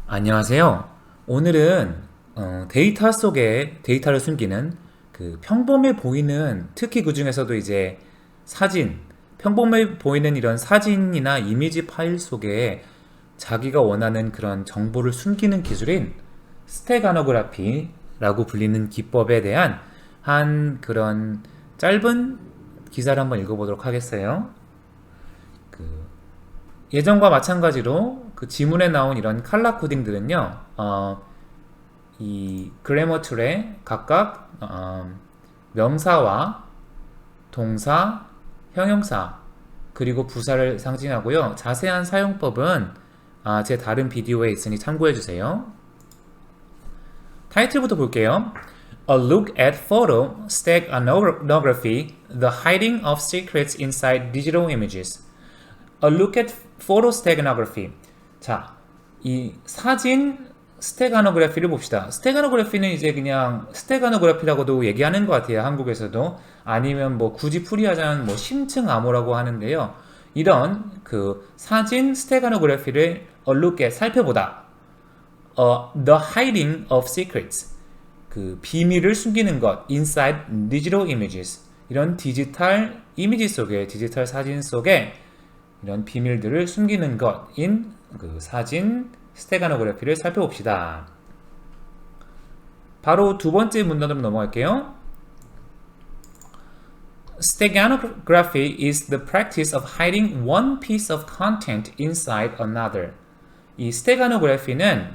안녕하세요. 오늘은 데이터 속에 데이터를 숨기는 그 평범해 보이는, 특히 그 중에서도 이제 사진, 평범해 보이는 이런 사진이나 이미지 파일 속에 자기가 원하는 그런 정보를 숨기는 기술인 스테가노그래피라고 불리는 기법에 대한 한 그런 짧은 기사를 한번 읽어보도록 하겠어요. 그 예전과 마찬가지로 그 지문에 나온 이런 칼라 코딩들은요, 이 그래머 툴에 각각 명사와 동사, 형용사, 그리고 부사를 상징하고요. 자세한 사용법은 제 다른 비디오에 있으니 참고해 주세요. 타이틀부터 볼게요. A look at photo steganography, the hiding of secrets inside digital images. A look at photo steganography. 자, 이 사진 스테가노그래피를 봅시다. 스테가노그래피는 이제 그냥 스테가노그래피라고도 얘기하는 것 같아요. 한국에서도. 아니면 뭐 굳이 풀이하자면 뭐 심층 암호라고 하는데요. 이런 그 사진 스테가노그래피를 a look at 살펴보다. The hiding of secrets. 그 비밀을 숨기는 것. inside digital images. 이런 디지털 이미지 속에, 디지털 사진 속에 이런 비밀들을 숨기는 것인 그 사진 스테가노그래피를 살펴봅시다. 바로 두 번째 문단으로 넘어갈게요. Steganography is the practice of hiding one piece of content inside another. 이 스테가노그래피는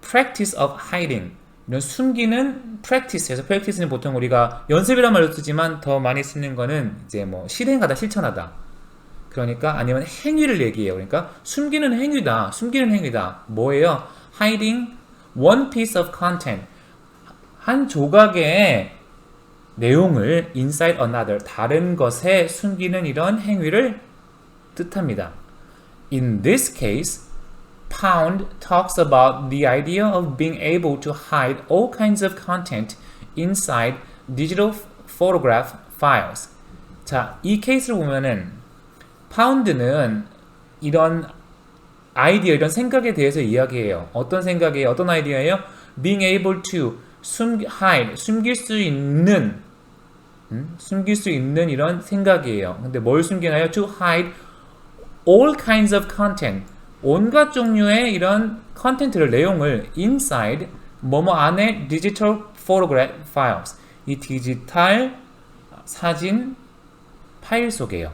practice of hiding, 이런 숨기는 practice에서, practice는 보통 우리가 연습이란 말로 쓰지만 더 많이 쓰는 거는 이제 뭐 실행하다, 실천하다. 그러니까 아니면 행위를 얘기해요. 그러니까 숨기는 행위다. 숨기는 행위다. 뭐예요? Hiding one piece of content. 한 조각의 내용을 inside another. 다른 것에 숨기는 이런 행위를 뜻합니다. In this case, Pound talks about the idea of being able to hide all kinds of content inside digital photograph files. 자, 이 케이스를 보면은 파운드는 이런 아이디어, 이런 생각에 대해서 이야기해요. 어떤 생각이에요? 어떤 아이디어예요? Being able to hide, 숨길 수 있는 이런 생각이에요. 근데 뭘 숨기나요? To hide all kinds of content, 온갖 종류의 이런 컨텐츠를, 내용을 inside 뭐뭐 안에 digital photograph files, 이 디지털 사진 파일 속에요.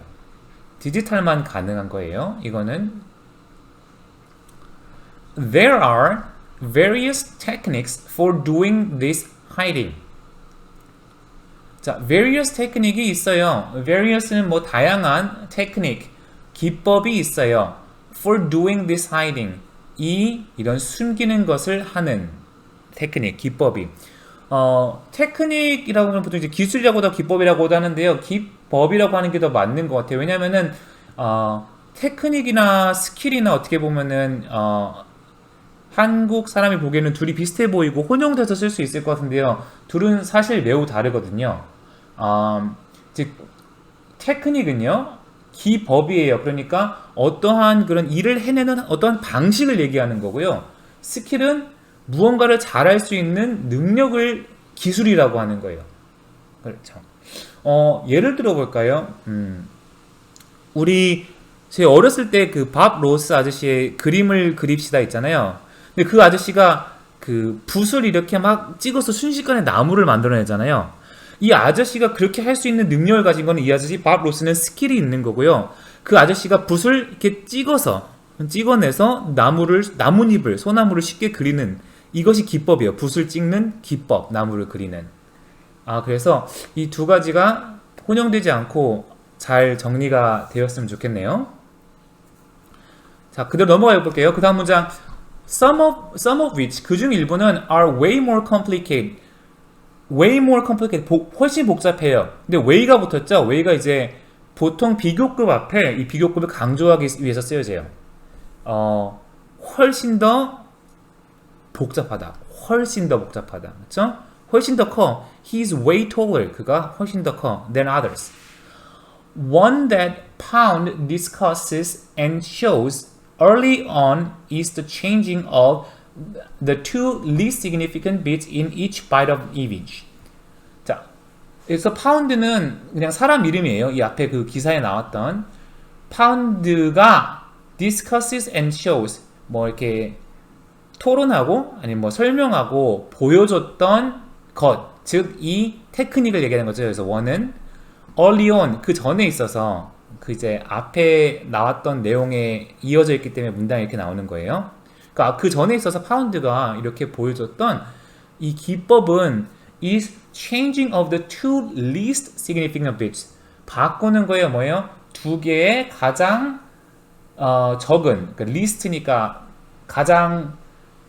디지털만 가능한 거예요. 이거는 There are various techniques for doing this hiding. 자, various 테크닉이 있어요. various는 뭐 다양한 테크닉, 기법이 있어요. For doing this hiding. 이런 숨기는 것을 하는 테크닉, 기법이. 테크닉이라고 하면 보통 이제 기술이라고도 기법이라고도 하는데요. 기법이라고 하는 게 더 맞는 것 같아요. 왜냐면은, 테크닉이나 스킬이나 어떻게 보면은, 한국 사람이 보기에는 둘이 비슷해 보이고 혼용돼서 쓸 수 있을 것 같은데요. 둘은 사실 매우 다르거든요. 즉, 테크닉은요, 기법이에요. 그러니까 어떠한 그런 일을 해내는 어떠한 방식을 얘기하는 거고요. 스킬은 무언가를 잘할 수 있는 능력을 기술이라고 하는 거예요. 그렇죠. 예를 들어 볼까요? 제 어렸을 때 그 밥 로스 아저씨의 그림을 그립시다 있잖아요. 근데 그 아저씨가 그 붓을 이렇게 막 찍어서 순식간에 나무를 만들어내잖아요. 이 아저씨가 그렇게 할 수 있는 능력을 가진 거는, 이 아저씨 밥 로스는 스킬이 있는 거고요. 그 아저씨가 붓을 이렇게 찍어내서 나뭇잎을, 소나무를 쉽게 그리는, 이것이 기법이에요. 붓을 찍는 기법, 나무를 그리는. 그래서 이 두 가지가 혼용되지 않고 잘 정리가 되었으면 좋겠네요. 자, 그대로 넘어가 볼게요. 그 다음 문장. Some of which, 그중 일부는 are way more complicated. 훨씬 복잡해요. 근데 way가 붙었죠? way가 이제 보통 비교급 앞에 이 비교급을 강조하기 위해서 쓰여져요. 훨씬 더 복잡하다. 그렇죠? 훨씬 더 커. He's way taller. 그가 훨씬 더 커. than others. One that Pound discusses and shows early on is the changing of the two least significant bits in each byte of image. 자, 그래서 파운드는 그냥 사람 이름이에요. 이 앞에 그 기사에 나왔던 파운드가 discusses and shows 뭐 이렇게 토론하고 아니면 뭐 설명하고 보여줬던 것, 즉 이 테크닉을 얘기하는 거죠. 그래서 원은 early on 그 전에 있어서 그 이제 앞에 나왔던 내용에 이어져 있기 때문에 문장이 이렇게 나오는 거예요. 그러니까 그 전에 있어서 파운드가 이렇게 보여줬던 이 기법은 is changing of the two least significant bits. 바꾸는 거예요. 뭐예요? 두 개의 가장 적은, 그러니까 least니까 가장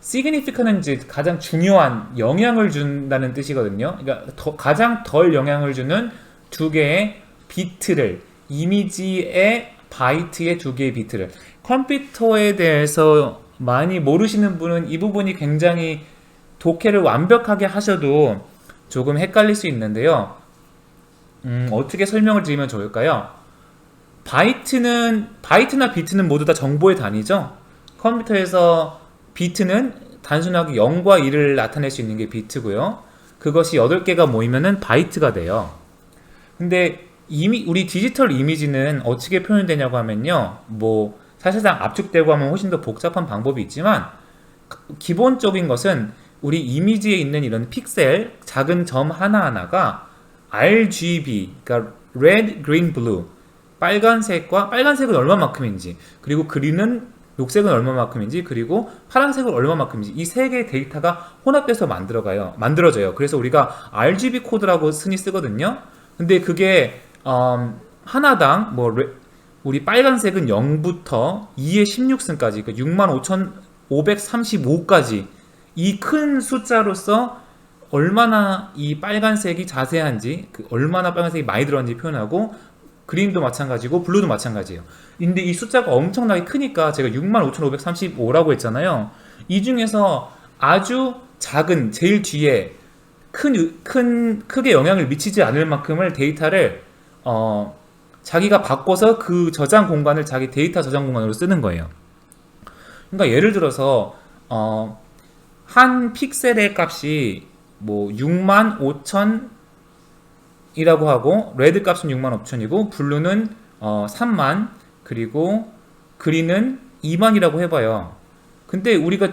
significant은 이제 가장 중요한 영향을 준다는 뜻이거든요. 그러니까 가장 덜 영향을 주는 두 개의 비트를, 이미지의 바이트의 두 개의 비트를. 컴퓨터에 대해서 많이 모르시는 분은 이 부분이 굉장히 독해를 완벽하게 하셔도 조금 헷갈릴 수 있는데요. 어떻게 설명을 드리면 좋을까요? 바이트나 비트는 모두 다 정보의 단위죠. 컴퓨터에서 비트는 단순하게 0과 1을 나타낼 수 있는 게 비트고요. 그것이 8개가 모이면은 바이트가 돼요. 근데 우리 디지털 이미지는 어떻게 표현되냐고 하면요. 뭐 사실상 압축되고 하면 훨씬 더 복잡한 방법이 있지만 기본적인 것은 우리 이미지에 있는 이런 픽셀, 작은 점 하나하나가 RGB, 그러니까 Red, Green, Blue 빨간색은 얼마만큼인지, 그리고 그린은 녹색은 얼마만큼인지, 그리고 파란색은 얼마만큼인지, 이 세 개의 데이터가 혼합돼서 만들어져요. 그래서 우리가 RGB 코드라고 흔히 쓰거든요. 근데 그게 하나당 뭐 우리 빨간색은 0부터 2의 16승까지, 그러니까 65,535까지 이 큰 숫자로서 얼마나 이 빨간색이 자세한지, 얼마나 빨간색이 많이 들어갔는지 표현하고, 그린도 마찬가지고 블루도 마찬가지예요. 근데 이 숫자가 엄청나게 크니까 제가 65,535라고 했잖아요. 이 중에서 아주 작은 제일 뒤에 크게 영향을 미치지 않을 만큼을 데이터를 자기가 바꿔서 그 저장 공간을 자기 데이터 저장 공간으로 쓰는 거예요. 그러니까 예를 들어서 한 픽셀의 값이 뭐 65,000 이라고 하고, 레드 값은 65,000이고 블루는 30,000, 그리고 그린은 20,000이라고 해봐요. 근데 우리가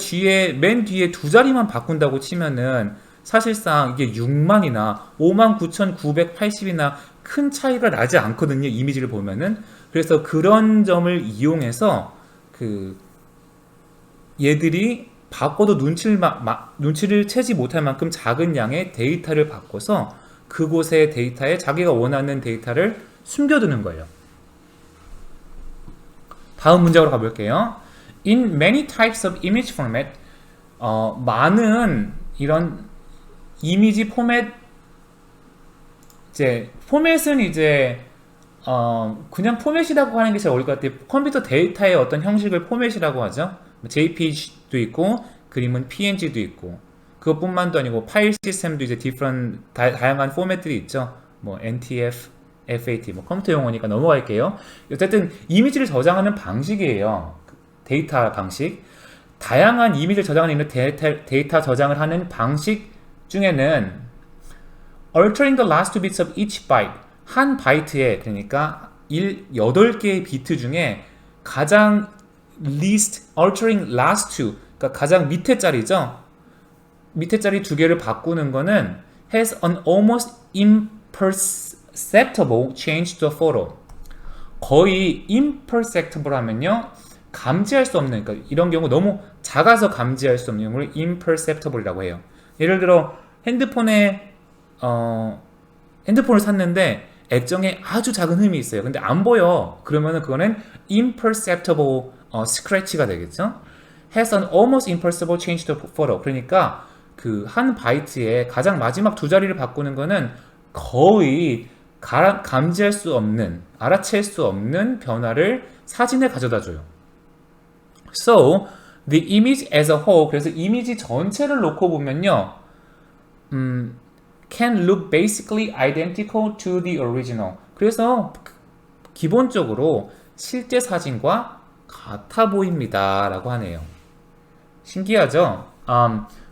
맨 뒤에 두 자리만 바꾼다고 치면은 사실상 이게 60,000이나 59,980이나 큰 차이가 나지 않거든요. 이미지를 보면은. 그래서 그런 점을 이용해서 얘들이 바꿔도 눈치를 채지 못할 만큼 작은 양의 데이터를 바꿔서 그곳의 데이터에 자기가 원하는 데이터를 숨겨두는 거예요. 다음 문장으로 가볼게요. In many types of image format, 많은 이런 이미지 포맷은 이제 그냥 포맷이라고 하는 게 제일 어울릴 것 같아요. 컴퓨터 데이터의 어떤 형식을 포맷이라고 하죠. JPG도 있고, 그림은 PNG도 있고, 그것뿐만도 아니고 파일 시스템도 이제 다양한 포맷들이 있죠. 뭐 NTF, FAT, 뭐 컴퓨터 용어니까 넘어갈게요. 어쨌든 이미지를 저장하는 방식이에요. 데이터 방식. 다양한 이미지를 저장하는 데이터 저장을 하는 방식 중에는 altering the last two bits of each byte, 한 바이트에, 그러니까 8개의 비트 중에 가장 least, altering last two, 그러니까 가장 밑에 자리죠. 밑에 자리 두 개를 바꾸는 거는 has an almost imperceptible change to the photo. 거의 imperceptible 하면요, 감지할 수 없는, 그러니까 이런 경우 너무 작아서 감지할 수 없는 경우를 imperceptible이라고 해요. 예를 들어 핸드폰을 샀는데 액정에 아주 작은 흠이 있어요. 근데 안 보여. 그러면은 그거는 imperceptible scratch가 되겠죠. has an almost imperceptible change to the photo. 그러니까 그 한 바이트에 가장 마지막 두 자리를 바꾸는 거는 거의 감지할 수 없는, 알아챌 수 없는 변화를 사진에 가져다 줘요. So, the image as a whole, 그래서 이미지 전체를 놓고 보면요, can look basically identical to the original. 그래서 기본적으로 실제 사진과 같아 보입니다 라고 하네요. 신기하죠?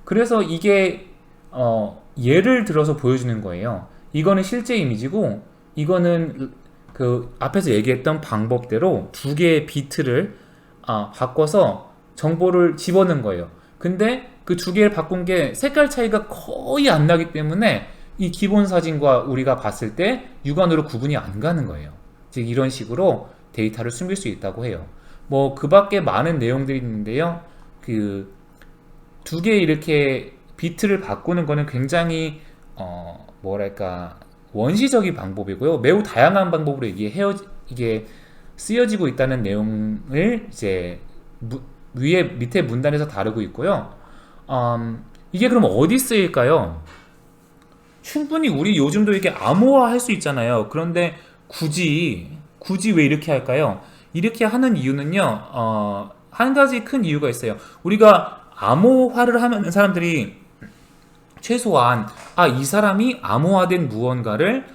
그래서 이게 예를 들어서 보여주는 거예요. 이거는 실제 이미지고 이거는 그 앞에서 얘기했던 방법대로 두 개의 비트를 바꿔서 정보를 집어넣은 거예요. 근데 그 두 개를 바꾼 게 색깔 차이가 거의 안 나기 때문에 이 기본 사진과 우리가 봤을 때 육안으로 구분이 안 가는 거예요. 즉 이런 식으로 데이터를 숨길 수 있다고 해요. 뭐 그 밖에 많은 내용들이 있는데요. 그 두 개 이렇게 비트를 바꾸는 거는 굉장히 뭐랄까 원시적인 방법이고요. 매우 다양한 방법으로 이게 쓰여지고 있다는 내용을 이제 위에 밑에 문단에서 다루고 있고요. 이게 그럼 어디 쓰일까요? 충분히 우리 요즘도 이렇게 암호화할 수 있잖아요. 그런데 굳이 왜 이렇게 할까요? 이렇게 하는 이유는요. 한 가지 큰 이유가 있어요. 우리가 암호화를 하면 사람들이 최소한 이 사람이 암호화된 무언가를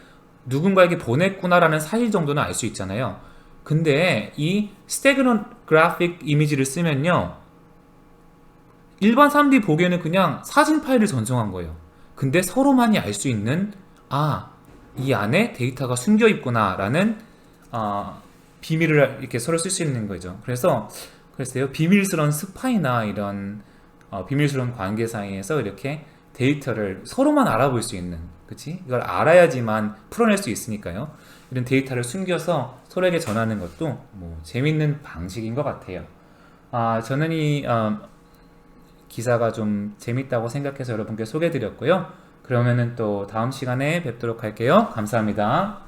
누군가에게 보냈구나라는 사실 정도는 알 수 있잖아요. 근데 이 스테그노그래픽 이미지를 쓰면요. 일반 사람들이 보기에는 그냥 사진 파일을 전송한 거예요. 근데 서로만이 알 수 있는 이 안에 데이터가 숨겨 있구나라는 비밀을 이렇게 서로 쓸 수 있는 거죠. 그래서 글쎄요, 비밀스러운 스파이나 이런 비밀스러운 관계 사이에서 이렇게 데이터를 서로만 알아볼 수 있는, 그치? 이걸 알아야지만 풀어낼 수 있으니까요. 이런 데이터를 숨겨서 서로에게 전하는 것도 뭐 재밌는 방식인 것 같아요. 저는 이 기사가 좀 재밌다고 생각해서 여러분께 소개해 드렸고요. 그러면은 또 다음 시간에 뵙도록 할게요. 감사합니다.